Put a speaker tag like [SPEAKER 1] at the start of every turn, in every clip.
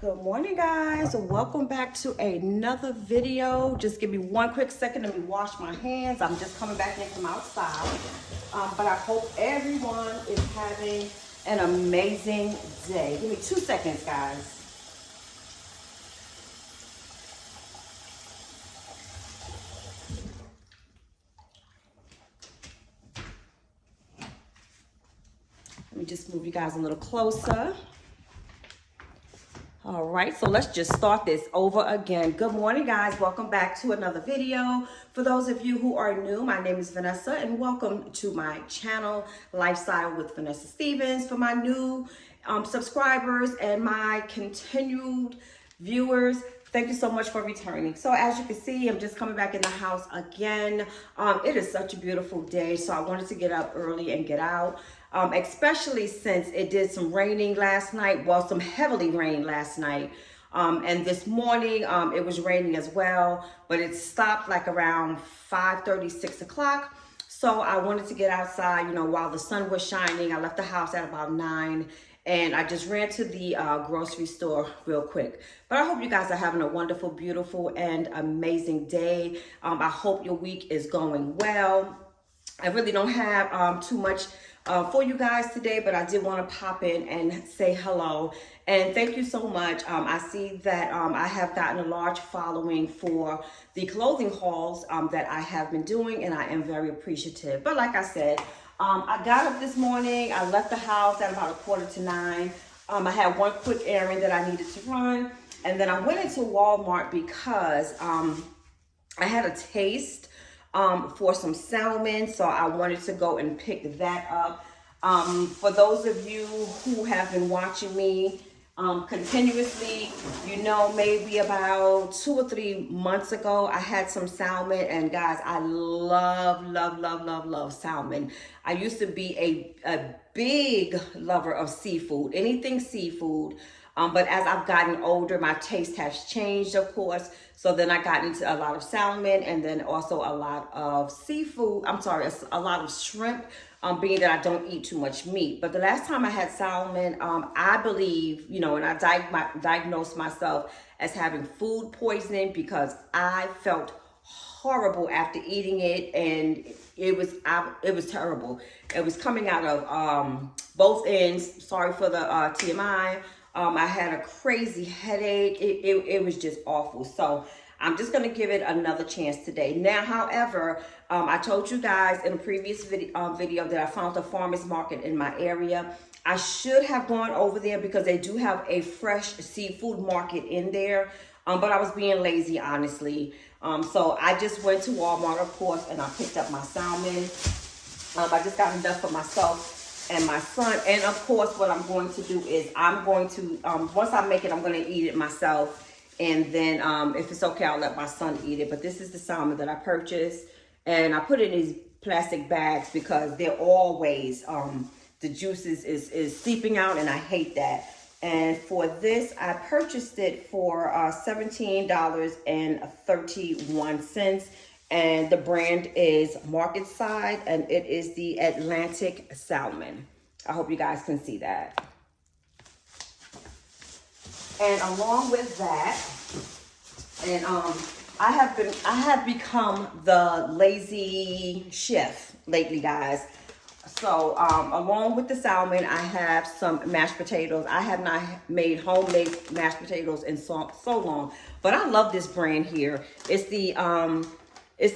[SPEAKER 1] Good morning, guys. Welcome back to another video. Just give me one quick second. Let me wash my hands. I'm just coming back in from outside. But I hope everyone is having an amazing day. Give me 2 seconds, guys. Let me just move you guys a little closer. All right, so let's just start this over again. Good morning, guys. Welcome back to another video. For those of you who are new, my name is Vanessa, and welcome to my channel, Lifestyle with Vanessa Stevens. For my new subscribers and my continued viewers, thank you so much for returning. So as you can see, I'm just coming back in the house again. It is such a beautiful day, so I wanted to get up early and get out. Especially since it did some raining last night, well, some heavily rain last night. And this morning, it was raining as well, but it stopped like around 5:30, 6 o'clock. So I wanted to get outside, you know, while the sun was shining. I left the house at about 9 and I just ran to the grocery store real quick. But I hope you guys are having a wonderful, beautiful, and amazing day. I hope your week is going well. I really don't have too much for you guys today, but I did want to pop in and say hello and thank you so much. I see that I have gotten a large following for the clothing hauls that I have been doing, and I am very appreciative. But like I said, I got up this morning. I left the house at about 8:45. I had one quick errand that I needed to run, and then I went into Walmart because I had a taste for some salmon, so I wanted to go and pick that up. For those of you who have been watching me continuously, you know, maybe about 2 or 3 months ago, I had some salmon, and guys, I love salmon. I used to be a big lover of seafood, anything seafood. But as I've gotten older, my taste has changed, of course. So then I got into a lot of salmon, and then also a lot of seafood. I'm sorry, a lot of shrimp, being that I don't eat too much meat. But the last time I had salmon, I believe, you know, and I diagnosed myself as having food poisoning because I felt horrible after eating it, and it was terrible. It was coming out of both ends. Sorry for the TMI. I had a crazy headache. It was just awful. So I'm just going to give it another chance today. Now, however, I told you guys in a previous video that I found a farmer's market in my area. I should have gone over there because they do have a fresh seafood market in there. But I was being lazy, honestly. So I just went to Walmart, of course, and I picked up my salmon. I just got enough for myself and my son. And of course, what I'm going to do is I'm going to, once I make it, I'm going to eat it myself. And then if it's okay, I'll let my son eat it. But this is the salmon that I purchased. And I put it in these plastic bags because they're always, the juices is seeping out, and I hate that. And for this, I purchased it for $17.31. And the brand is Market Side, and it is the Atlantic salmon. I hope you guys can see that. And along with that, and I have become the lazy chef lately, guys. So along with the salmon, I have some mashed potatoes. I have not made homemade mashed potatoes in so long, but I love this brand here. It's the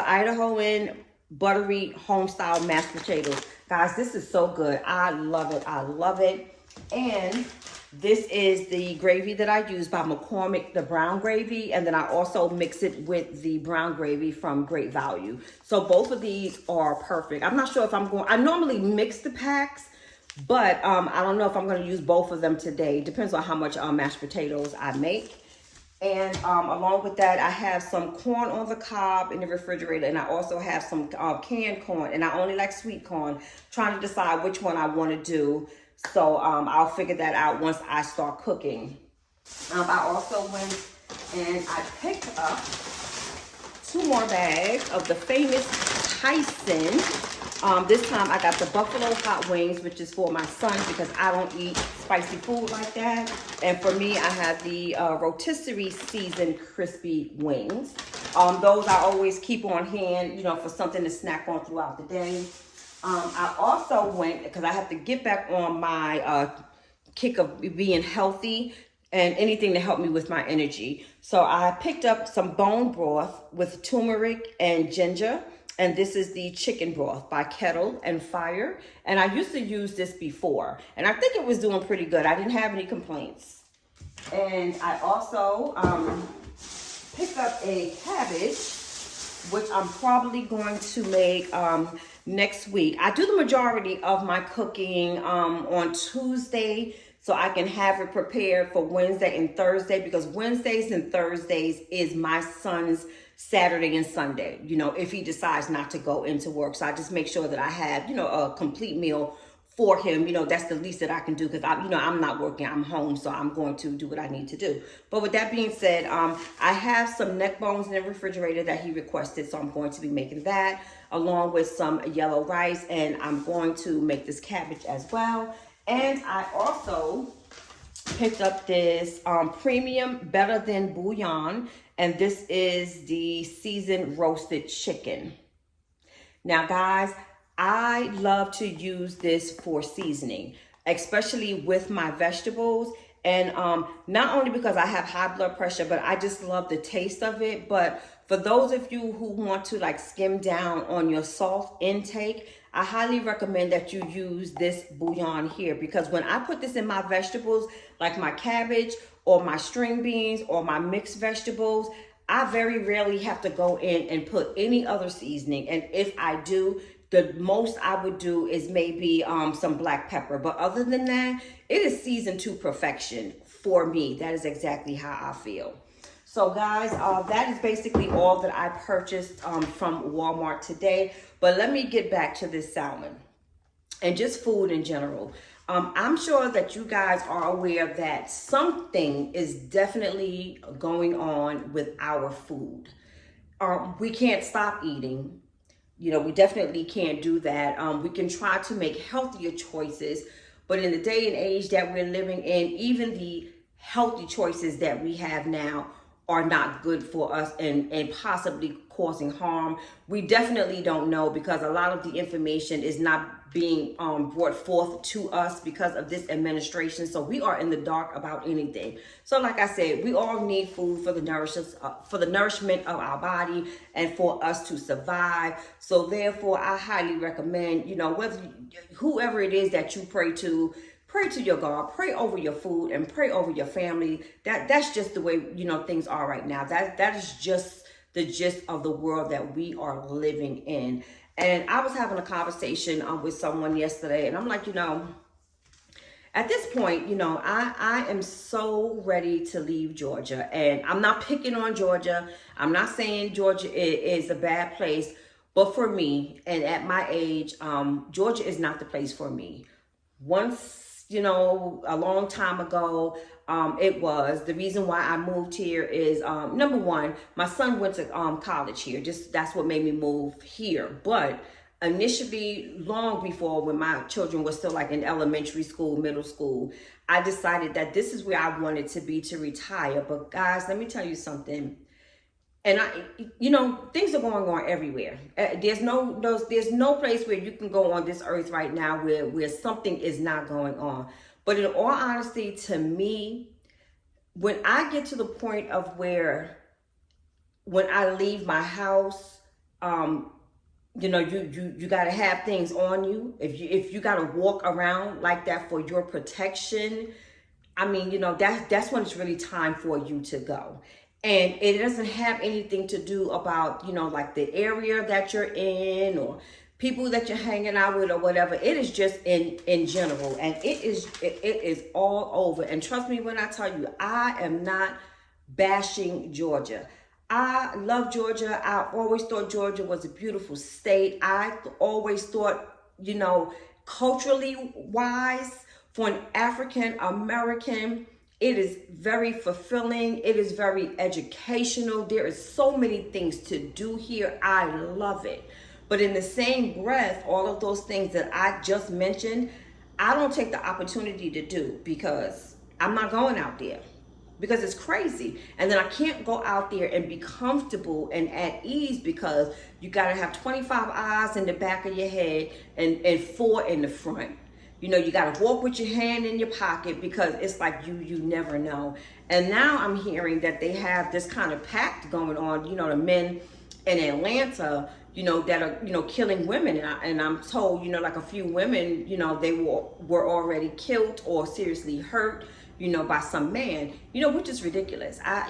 [SPEAKER 1] Idahoan buttery home-style mashed potatoes. Guys, this is so good. I love it. I love it. And this is the gravy that I use by McCormick, the brown gravy. And then I also mix it with the brown gravy from Great Value. So both of these are perfect. I'm not sure if I normally mix the packs, but I don't know if I'm going to use both of them today. Depends on how much mashed potatoes I make. And along with that, I have some corn on the cob in the refrigerator, and I also have some canned corn, and I only like sweet corn. Trying to decide which one I want to do, so I'll figure that out once I start cooking. I also went and I picked up 2 more bags of the famous Tyson This time I got the buffalo hot wings, which is for my son because I don't eat spicy food like that. And for me, I have the rotisserie seasoned crispy wings. Those I always keep on hand, you know, for something to snack on throughout the day. I also went, because I have to get back on my kick of being healthy and anything to help me with my energy. So I picked up some bone broth with turmeric and ginger. And this is the chicken broth by Kettle and Fire. And I used to use this before. And I think it was doing pretty good. I didn't have any complaints. And I also picked up a cabbage, which I'm probably going to make next week. I do the majority of my cooking on Tuesday, so I can have it prepared for Wednesday and Thursday, because Wednesdays and Thursdays is my son's Saturday and Sunday, you know, if he decides not to go into work. So I just make sure that I have, you know, a complete meal for him. You know, that's the least that I can do, because I'm not working, I'm home, so I'm going to do what I need to do. But with that being said, I have some neck bones in the refrigerator that he requested, so I'm going to be making that along with some yellow rice, and I'm going to make this cabbage as well. And I also picked up this premium Better Than bouillon, and this is the seasoned roasted chicken. Now guys, I love to use this for seasoning, especially with my vegetables. And not only because I have high blood pressure, but I just love the taste of it. But for those of you who want to like skim down on your salt intake, I highly recommend that you use this bouillon here, because when I put this in my vegetables, like my cabbage or my string beans or my mixed vegetables, I very rarely have to go in and put any other seasoning. And if I do, the most I would do is maybe some black pepper. But other than that, it is seasoned to perfection for me. That is exactly how I feel. So guys, that is basically all that I purchased from Walmart today. But let me get back to this salmon and just food in general. I'm sure that you guys are aware that something is definitely going on with our food. We can't stop eating. You know, we definitely can't do that. We can try to make healthier choices, but in the day and age that we're living in, even the healthy choices that we have now are not good for us and possibly causing harm. We definitely don't know, because a lot of the information is not being brought forth to us because of this administration. So we are in the dark about anything. So like I said, we all need food for the nourishment of our body and for us to survive. So therefore, I highly recommend, you know, whoever it is that you pray to your God, pray over your food, and pray over your family. That's just the way, you know, things are right now. That is just the gist of the world that we are living in. And I was having a conversation with someone yesterday, and I'm like, you know, at this point, you know, I am so ready to leave Georgia. And I'm not picking on Georgia. I'm not saying Georgia is a bad place, but for me, and at my age, Georgia is not the place for me. Once, you know, a long time ago, it was. The reason why I moved here is, number one, my son went to college here. That's what made me move here. But initially, long before, when my children were still like in elementary school, middle school, I decided that this is where I wanted to be to retire. But guys, let me tell you something. And you know, things are going on everywhere. There's no place where you can go on this earth right now where something is not going on. But in all honesty, to me, when I get to the point of where, when I leave my house, you know, you got to have things on you. If you got to walk around like that for your protection, I mean, you know, that's when it's really time for you to go. And it doesn't have anything to do about, you know, like the area that you're in or people that you're hanging out with or whatever. It is just in general. And it is all over. And trust me when I tell you, I am not bashing Georgia. I love Georgia. I always thought Georgia was a beautiful state. I always thought, you know, culturally wise, for an African American, it is very fulfilling. It is very educational. There is so many things to do here. I love it. But in the same breath, all of those things that I just mentioned, I don't take the opportunity to do because I'm not going out there, because it's crazy. And then I can't go out there and be comfortable and at ease because you got to have 25 eyes in the back of your head and 4 in the front. You know, you got to walk with your hand in your pocket because it's like you never know. And now I'm hearing that they have this kind of pact going on, you know, the men in Atlanta, you know, that are, you know, killing women. And I'm told, you know, like a few women, you know, they were already killed or seriously hurt, you know, by some man, you know, which is ridiculous. I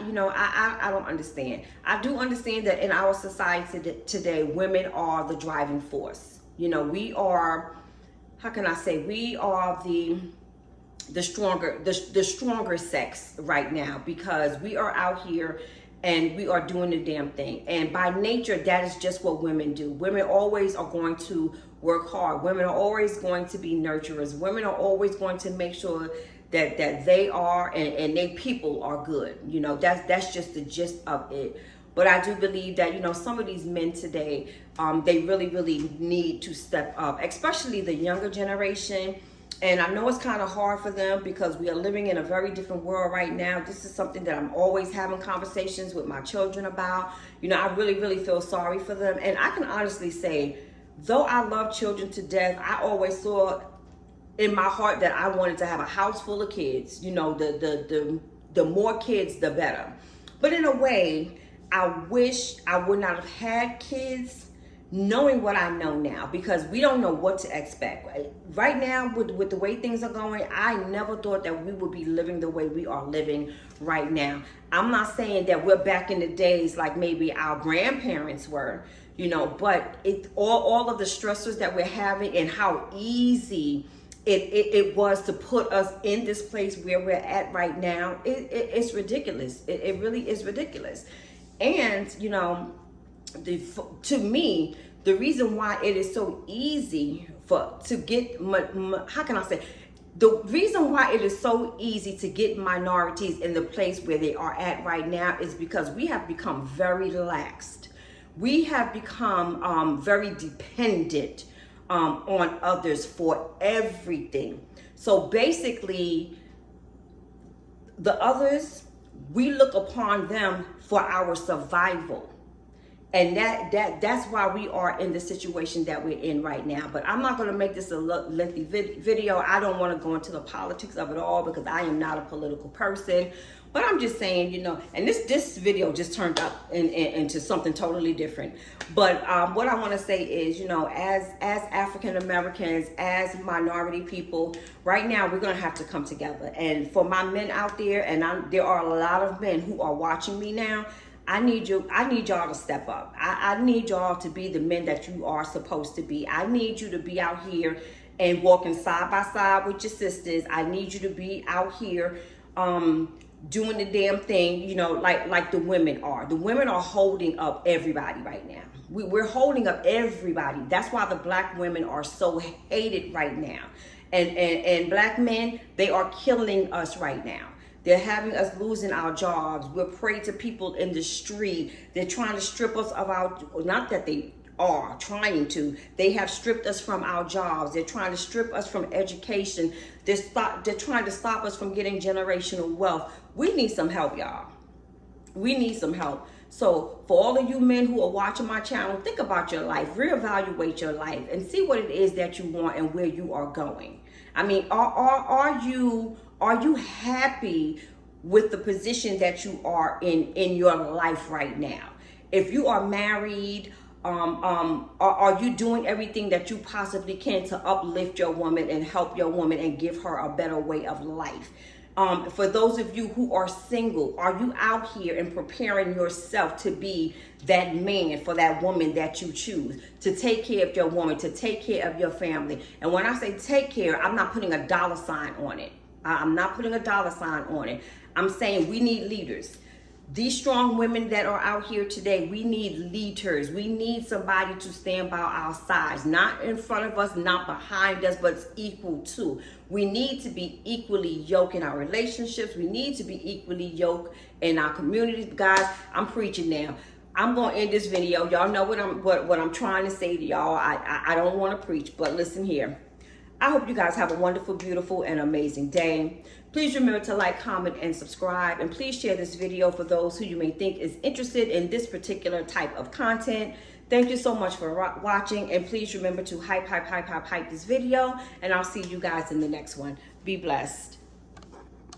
[SPEAKER 1] don't understand. I do understand that in our society today, women are the driving force. You know, we are, how can I say, we are the stronger sex right now, because we are out here and we are doing the damn thing. And by nature, that is just what women do. Women always are going to work hard. Women are always going to be nurturers. Women are always going to make sure that they are and they people are good. You know, that's just the gist of it. But I do believe that, you know, some of these men today, they really need to step up, especially the younger generation. And I know it's kind of hard for them because we are living in a very different world right now. This is something that I'm always having conversations with my children about. You know, I really feel sorry for them. And I can honestly say, though I love children to death, I always saw in my heart that I wanted to have a house full of kids. You know, the more kids, the better. But in a way, I wish I would not have had kids, knowing what I know now, because we don't know what to expect. Right now, with the way things are going, I never thought that we would be living the way we are living right now. I'm not saying that we're back in the days like maybe our grandparents were, you know, but all of the stressors that we're having and how easy it was to put us in this place where we're at right now, it's ridiculous. It really is ridiculous. And, you know, to me, the reason why it is so easy to get, how can I say, the reason why it is so easy to get minorities in the place where they are at right now is because we have become very laxed. We have become very dependent on others for everything. So basically, the others, we look upon them for our survival. And that's why we are in the situation that we're in right now. But I'm not going to make this a lengthy video. I don't want to go into the politics of it all because I am not a political person. But I'm just saying, you know, and this video just turned up into something totally different. But what I want to say is, you know, as African Americans, as minority people, right now we're going to have to come together. And for my men out there, and there are a lot of men who are watching me now, I need y'all to step up. I need y'all to be the men that you are supposed to be. I need you to be out here and walking side by side with your sisters. I need you to be out here doing the damn thing, you know, like the women are. The women are holding up everybody right now. We're holding up everybody. That's why the black women are so hated right now. And black men, they are killing us right now. They're having us losing our jobs. We're prey to people in the street. They're trying to strip us of our, not that they are trying to, they have stripped us from our jobs. They're trying to strip us from education. They're trying to stop us from getting generational wealth. We need some help, y'all. We need some help. So for all of you men who are watching my channel, think about your life, reevaluate your life, and see what it is that you want and where you are going. I mean, are you happy with the position that you are in your life right now? If you are married, are you doing everything that you possibly can to uplift your woman and help your woman and give her a better way of life? For those of you who are single, are you out here and preparing yourself to be that man for that woman that you choose, to take care of your woman, to take care of your family? And when I say take care, I'm not putting a dollar sign on it. I'm not putting a dollar sign on it. I'm saying we need leaders. These strong women that are out here today, we need leaders. We need somebody to stand by our sides, not in front of us, not behind us, but equal to. We need to be equally yoked in our relationships. We need to be equally yoked in our communities. Guys, I'm preaching now. I'm gonna end this video. Y'all know what I'm trying to say to y'all. I don't want to preach, but listen here. I hope you guys have a wonderful, beautiful, and amazing day. Please remember to like, comment, and subscribe. And please share this video for those who you may think is interested in this particular type of content. Thank you so much for watching. And please remember to hype this video. And I'll see you guys in the next one. Be blessed.